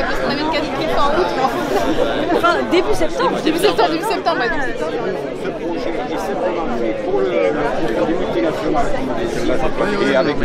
Parce qu'on avait une qualité fin août. Enfin, début septembre. Début septembre. Ce projet est simplement fait pour le des multinationales et avec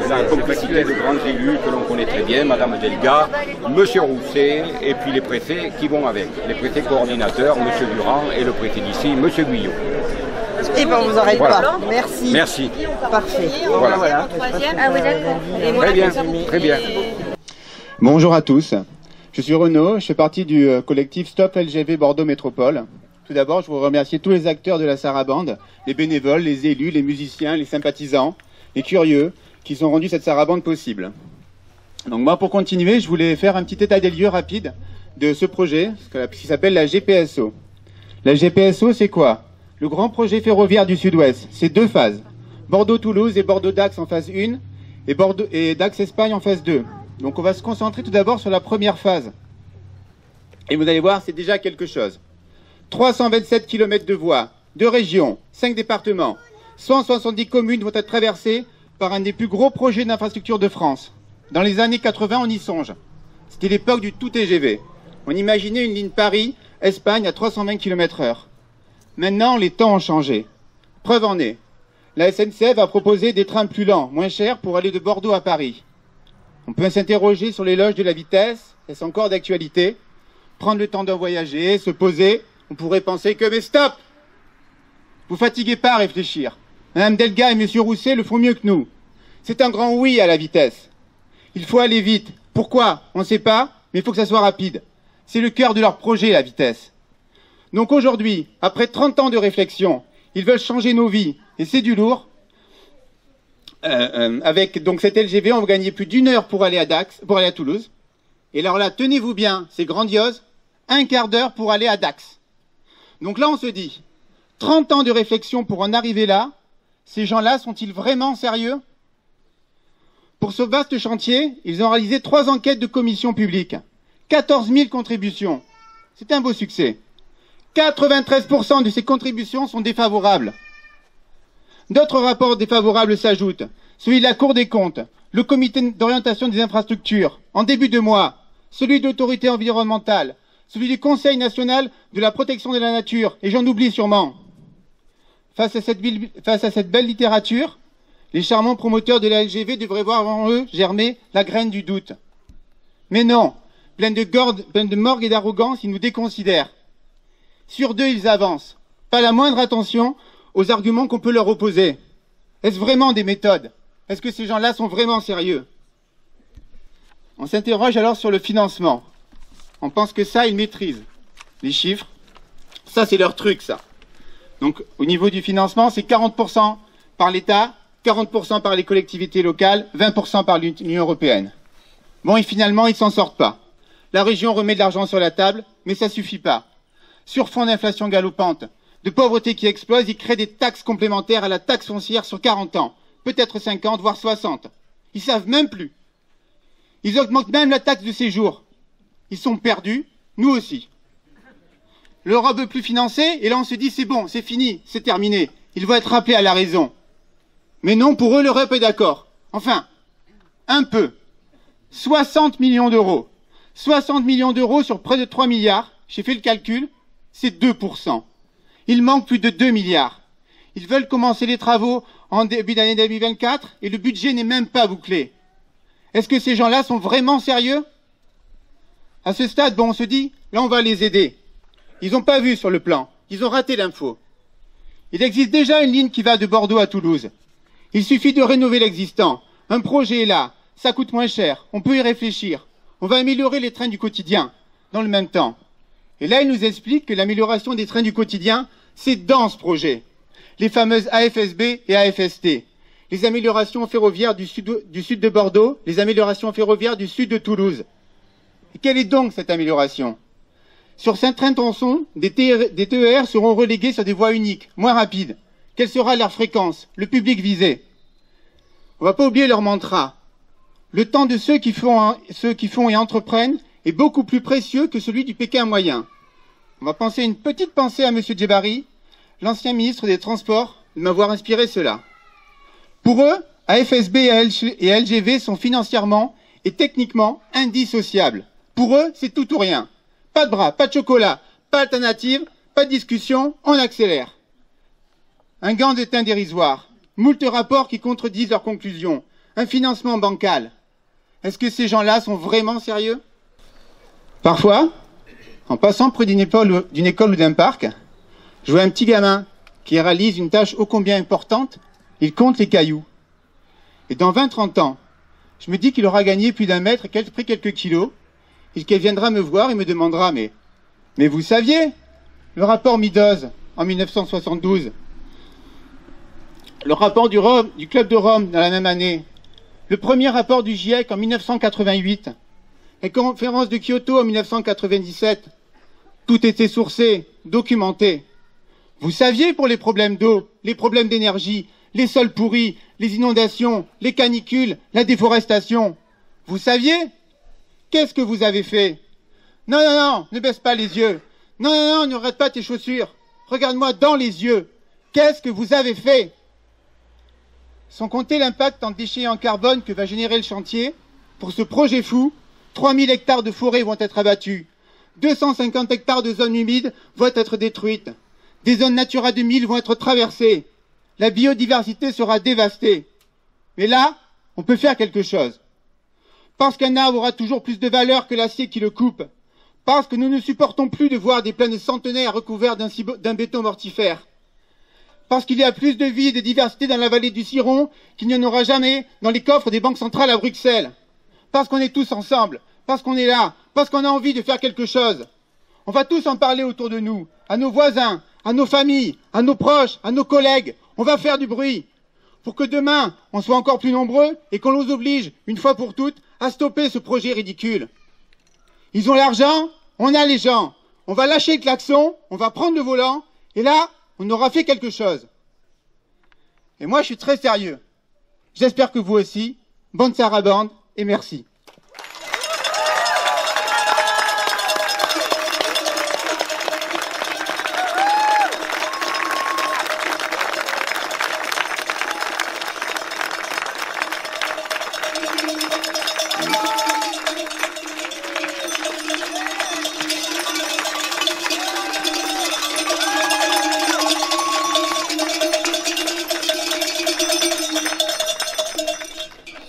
la complexité de grands élus que l'on connaît très bien, Madame Delga, Monsieur Rousset et puis les préfets qui vont avec. Les préfets coordinateurs, Monsieur Durand et le préfet d'ici, Monsieur Guyot. Et ben on vous arrête Voilà. pas. Merci. Merci. Parfait. Voilà. Ah oui, d'accord. Très bien, très bien. Bonjour à tous, je suis Renaud, je fais partie du collectif Stop LGV Bordeaux Métropole. Tout d'abord, je voudrais remercier tous les acteurs de la sarabande, les bénévoles, les élus, les musiciens, les sympathisants, les curieux, qui ont rendu cette sarabande possible. Donc moi, pour continuer, je voulais faire un petit état des lieux rapide de ce projet, ce qui s'appelle la GPSO. La GPSO, c'est quoi? Le grand projet ferroviaire du Sud-Ouest. C'est 2 phases, Bordeaux-Toulouse et Bordeaux-Dax en phase 1, et Dax-Espagne en phase 2. Donc on va se concentrer tout d'abord sur la première phase. Et vous allez voir, c'est déjà quelque chose. 327 km de voies, 2 régions, 5 départements, 170 communes vont être traversées par un des plus gros projets d'infrastructure de France. Dans les années 80, on y songe. C'était l'époque du tout TGV. On imaginait une ligne Paris-Espagne à 320 km/h. Maintenant, les temps ont changé. Preuve en est. La SNCF a proposé des trains plus lents, moins chers, pour aller de Bordeaux à Paris. On peut s'interroger sur l'éloge de la vitesse, est-ce encore d'actualité? Prendre le temps de voyager, se poser, on pourrait penser que, mais stop! Vous fatiguez pas à réfléchir. Madame Delga et Monsieur Rousset le font mieux que nous. C'est un grand oui à la vitesse. Il faut aller vite. Pourquoi? On ne sait pas, mais il faut que ça soit rapide. C'est le cœur de leur projet, la vitesse. Donc aujourd'hui, après 30 ans de réflexion, ils veulent changer nos vies, et c'est du lourd. Avec donc cet LGV, on va gagner plus d'1 heure pour aller à Toulouse. Et alors là, tenez-vous bien, c'est grandiose, 1/4 d'heure pour aller à Dax. Donc là, on se dit, 30 ans de réflexion pour en arriver là, ces gens-là sont-ils vraiment sérieux? Pour ce vaste chantier, ils ont réalisé 3 enquêtes de commission publique, 14 000 contributions. C'est un beau succès. 93% de ces contributions sont défavorables. D'autres rapports défavorables s'ajoutent, celui de la Cour des comptes, le comité d'orientation des infrastructures, en début de mois, celui de l'autorité environnementale, celui du Conseil national de la protection de la nature, et j'en oublie sûrement. Face à cette belle littérature, les charmants promoteurs de la LGV devraient voir en eux germer la graine du doute. Mais non, plein de morgue et d'arrogance, ils nous déconsidèrent. Sur 2, ils avancent. Pas la moindre attention aux arguments qu'on peut leur opposer. Est-ce vraiment des méthodes? Est-ce que ces gens-là sont vraiment sérieux? On s'interroge alors sur le financement. On pense que ça, ils maîtrisent. Les chiffres, ça c'est leur truc, ça. Donc au niveau du financement, c'est 40% par l'État, 40% par les collectivités locales, 20% par l'Union européenne. Bon, et finalement, ils s'en sortent pas. La région remet de l'argent sur la table, mais ça suffit pas. Sur fond d'inflation galopante, de pauvreté qui explose, ils créent des taxes complémentaires à la taxe foncière sur 40 ans, peut-être 50, voire 60. Ils savent même plus. Ils augmentent même la taxe de séjour. Ils sont perdus, nous aussi. L'Europe veut plus financer, et là on se dit c'est bon, c'est fini, c'est terminé. Ils vont être rappelés à la raison. Mais non, pour eux, l'Europe est d'accord. Enfin, un peu. 60 millions d'euros. 60 millions d'euros sur près de 3 milliards, j'ai fait le calcul, c'est 2%. Il manque plus de 2 milliards. Ils veulent commencer les travaux en début d'année 2024 et le budget n'est même pas bouclé. Est-ce que ces gens-là sont vraiment sérieux? À ce stade, bon, on se dit, là on va les aider. Ils n'ont pas vu sur le plan, ils ont raté l'info. Il existe déjà une ligne qui va de Bordeaux à Toulouse. Il suffit de rénover l'existant. Un projet est là, ça coûte moins cher, on peut y réfléchir. On va améliorer les trains du quotidien, dans le même temps. Et là, il nous explique que l'amélioration des trains du quotidien, c'est dans ce projet. Les fameuses AFSB et AFST. Les améliorations ferroviaires du sud de Bordeaux, les améliorations ferroviaires du sud de Toulouse. Et quelle est donc cette amélioration? Sur Saint-Train-Tonson, des TER seront relégués sur des voies uniques, moins rapides. Quelle sera leur fréquence, le public visé? On ne va pas oublier leur mantra. Le temps de ceux qui font et entreprennent est beaucoup plus précieux que celui du Pékin moyen. On va penser une petite pensée à M. Djebari, l'ancien ministre des Transports, de m'avoir inspiré cela. Pour eux, AFSB et LGV sont financièrement et techniquement indissociables. Pour eux, c'est tout ou rien. Pas de bras, pas de chocolat, pas d'alternative, pas de discussion, on accélère. Un gant de teint dérisoire, moult rapports qui contredisent leurs conclusions, un financement bancal. Est-ce que ces gens-là sont vraiment sérieux? Parfois, en passant près d'une école ou d'un parc, je vois un petit gamin qui réalise une tâche ô combien importante, il compte les cailloux. Et dans 20-30 ans, je me dis qu'il aura gagné plus d'un mètre et pris quelques kilos, et qu'il viendra me voir et me demandera, mais vous saviez, le rapport Meadows en 1972, le rapport du Club de Rome dans la même année, le premier rapport du GIEC en 1988, les conférences de Kyoto en 1997, tout était sourcé, documenté. Vous saviez pour les problèmes d'eau, les problèmes d'énergie, les sols pourris, les inondations, les canicules, la déforestation. Vous saviez? Qu'est-ce que vous avez fait? Non, non, non, ne baisse pas les yeux. Non, non, non, ne regarde pas tes chaussures. Regarde-moi dans les yeux. Qu'est-ce que vous avez fait? Sans compter l'impact en déchets et en carbone que va générer le chantier, pour ce projet fou, 3000 hectares de forêts vont être abattus. 250 hectares de zones humides vont être détruites. Des zones Natura 2000 vont être traversées. La biodiversité sera dévastée. Mais là, on peut faire quelque chose. Parce qu'un arbre aura toujours plus de valeur que l'acier qui le coupe. Parce que nous ne supportons plus de voir des plaines centenaires recouvertes d'un béton mortifère. Parce qu'il y a plus de vie et de diversité dans la vallée du Ciron qu'il n'y en aura jamais dans les coffres des banques centrales à Bruxelles. Parce qu'on est tous ensemble, parce qu'on est là, parce qu'on a envie de faire quelque chose. On va tous en parler autour de nous, à nos voisins, à nos familles, à nos proches, à nos collègues. On va faire du bruit pour que demain, on soit encore plus nombreux et qu'on nous oblige, une fois pour toutes, à stopper ce projet ridicule. Ils ont l'argent, on a les gens. On va lâcher le klaxon, on va prendre le volant, et là, on aura fait quelque chose. Et moi, je suis très sérieux. J'espère que vous aussi. Bonne sarabande et merci.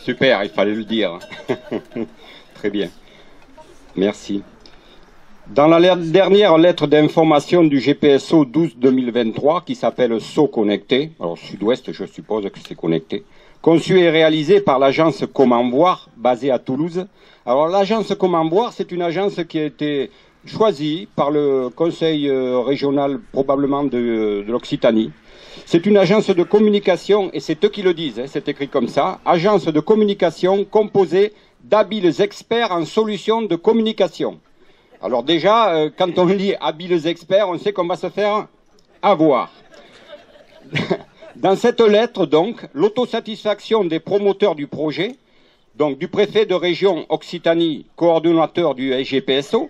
Super, il fallait le dire. Très bien. Merci. Dans la dernière lettre d'information du GPSO 12-2023, qui s'appelle SO Connecté, alors Sud-Ouest, je suppose que c'est connecté, conçu et réalisé par l'agence Comment Voir, basée à Toulouse. Alors l'agence Comment Voir, c'est une agence qui a été choisie par le conseil régional probablement de l'Occitanie. C'est une agence de communication, et c'est eux qui le disent, hein, c'est écrit comme ça, agence de communication composée d'habiles experts en solutions de communication. Alors déjà, quand on lit habiles experts, on sait qu'on va se faire avoir. Dans cette lettre, donc, l'autosatisfaction des promoteurs du projet, donc du préfet de région Occitanie, coordonnateur du GPSO,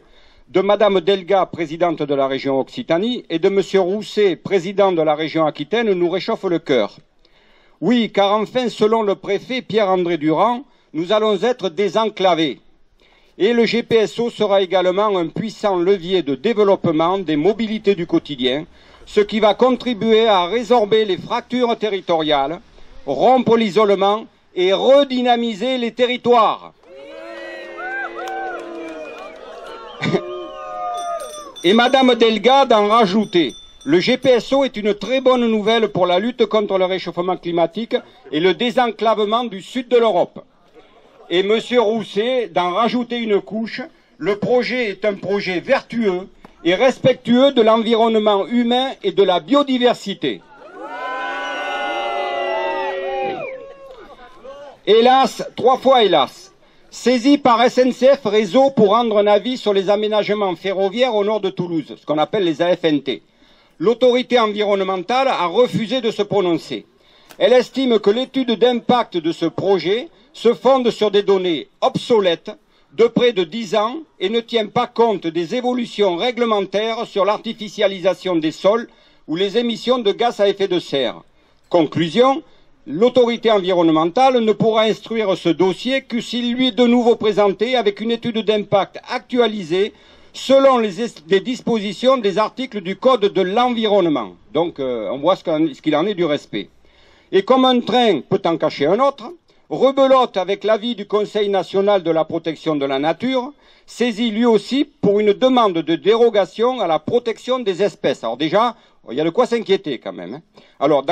de Madame Delga, présidente de la région Occitanie, et de Monsieur Rousset, président de la région Aquitaine, nous réchauffe le cœur. Oui, car enfin, selon le préfet Pierre-André Durand, nous allons être désenclavés. Et le GPSO sera également un puissant levier de développement des mobilités du quotidien, ce qui va contribuer à résorber les fractures territoriales, rompre l'isolement et redynamiser les territoires. Et Madame Delga d'en rajouter. Le GPSO est une très bonne nouvelle pour la lutte contre le réchauffement climatique et le désenclavement du sud de l'Europe. Et Monsieur Rousset d'en rajouter une couche. Le projet est un projet vertueux et respectueux de l'environnement humain et de la biodiversité. Hélas, 3 fois hélas. Saisi par SNCF Réseau pour rendre un avis sur les aménagements ferroviaires au nord de Toulouse, ce qu'on appelle les AFNT. L'autorité environnementale a refusé de se prononcer. Elle estime que l'étude d'impact de ce projet se fonde sur des données obsolètes, de près de 10 ans et ne tient pas compte des évolutions réglementaires sur l'artificialisation des sols ou les émissions de gaz à effet de serre. Conclusion, l'autorité environnementale ne pourra instruire ce dossier que s'il lui est de nouveau présenté avec une étude d'impact actualisée selon les dispositions des articles du Code de l'environnement. Donc on voit ce qu'il en est du respect. Et comme un train peut en cacher un autre, rebelote avec l'avis du Conseil national de la protection de la nature, saisi lui aussi pour une demande de dérogation à la protection des espèces. Alors déjà, il y a de quoi s'inquiéter quand même. Alors,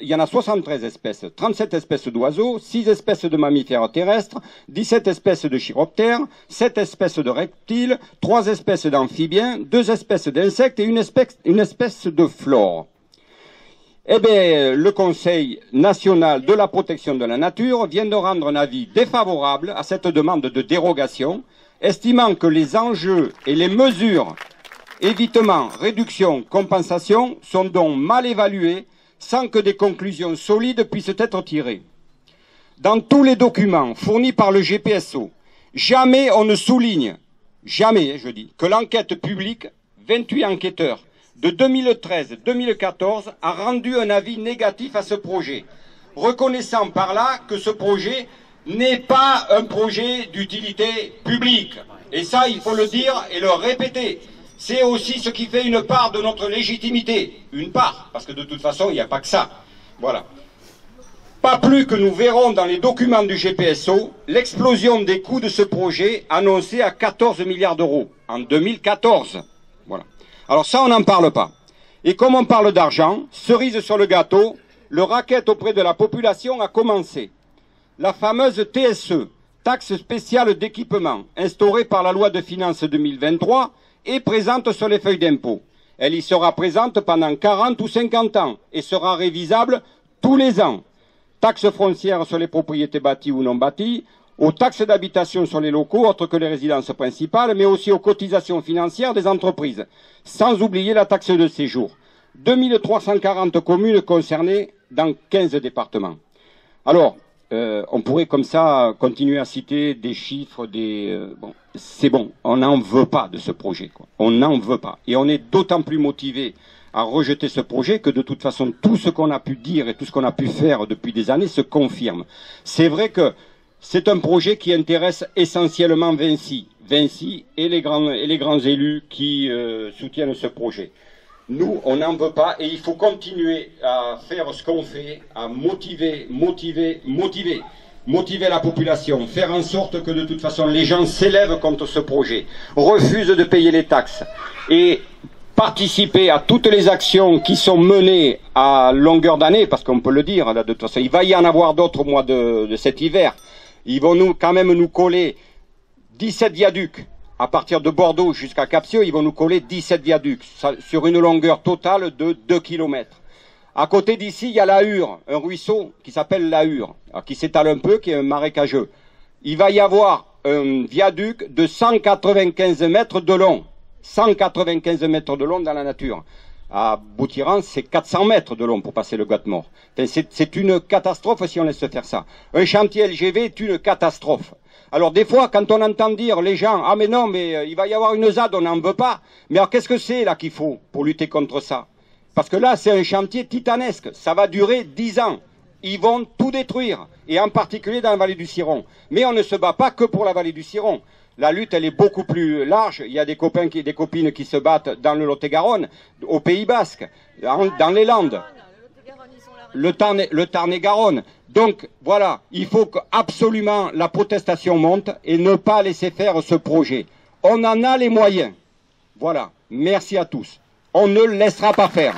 il y en a 73 espèces, 37 espèces d'oiseaux, 6 espèces de mammifères terrestres, 17 espèces de chiroptères, 7 espèces de reptiles, 3 espèces d'amphibiens, 2 espèces d'insectes et une espèce de flore. Eh bien, le Conseil national de la protection de la nature vient de rendre un avis défavorable à cette demande de dérogation, estimant que les enjeux et les mesures évitement, réduction, compensation sont donc mal évalués sans que des conclusions solides puissent être tirées. Dans tous les documents fournis par le GPSO, jamais on ne souligne, jamais je dis, que l'enquête publique, 28 enquêteurs, de 2013-2014 a rendu un avis négatif à ce projet, reconnaissant par là que ce projet n'est pas un projet d'utilité publique. Et ça, il faut le dire et le répéter. C'est aussi ce qui fait une part de notre légitimité. Une part, parce que de toute façon, il n'y a pas que ça. Voilà. Pas plus que nous verrons dans les documents du GPSO l'explosion des coûts de ce projet annoncé à 14 milliards d'euros en 2014. Voilà. Alors ça, on n'en parle pas. Et comme on parle d'argent, cerise sur le gâteau, le racket auprès de la population a commencé. La fameuse TSE, taxe spéciale d'équipement, instaurée par la loi de finances 2023, est présente sur les feuilles d'impôt. Elle y sera présente pendant 40 ou 50 ans et sera révisable tous les ans. Taxe foncière sur les propriétés bâties ou non bâties, aux taxes d'habitation sur les locaux autres que les résidences principales, mais aussi aux cotisations financières des entreprises, sans oublier la taxe de séjour. 2340 communes concernées dans 15 départements. Alors, on pourrait comme ça continuer à citer des chiffres, bon, c'est bon, on n'en veut pas de ce projet, quoi. On n'en veut pas. Et on est d'autant plus motivé à rejeter ce projet que de toute façon, tout ce qu'on a pu dire et tout ce qu'on a pu faire depuis des années se confirme. C'est vrai que c'est un projet qui intéresse essentiellement Vinci et les grands élus qui soutiennent ce projet. Nous, on n'en veut pas et il faut continuer à faire ce qu'on fait, à motiver la population, faire en sorte que de toute façon les gens s'élèvent contre ce projet, refusent de payer les taxes et participer à toutes les actions qui sont menées à longueur d'année, parce qu'on peut le dire, là, de toute façon, il va y en avoir d'autres au mois de cet hiver. Ils vont quand même nous coller 17 viaducs. À partir de Bordeaux jusqu'à Capsieux, ils vont nous coller 17 viaducs sur une longueur totale de 2 km. À côté d'ici, il y a la Hure, un ruisseau qui s'appelle la Hure, qui s'étale un peu, qui est un marécageux. Il va y avoir un viaduc de 195 mètres de long. 195 mètres de long dans la nature. À Boutiran, c'est 400 mètres de long pour passer le Gat-Mort. C'est une catastrophe si on laisse faire ça. Un chantier LGV est une catastrophe. Alors des fois, quand on entend dire les gens, ah mais non, mais il va y avoir une ZAD, on n'en veut pas. Mais alors qu'est-ce que c'est là qu'il faut pour lutter contre ça? Parce que là, c'est un chantier titanesque. Ça va durer 10 ans. Ils vont tout détruire. Et en particulier dans la vallée du Ciron. Mais on ne se bat pas que pour la vallée du Ciron. La lutte, elle est beaucoup plus large. Il y a des copains des copines qui se battent dans le Lot-et-Garonne, au Pays Basque, dans les Landes. Le Tarn-et-Garonne. Donc, voilà, il faut qu'absolument la protestation monte et ne pas laisser faire ce projet. On en a les moyens. Voilà, merci à tous. On ne le laissera pas faire.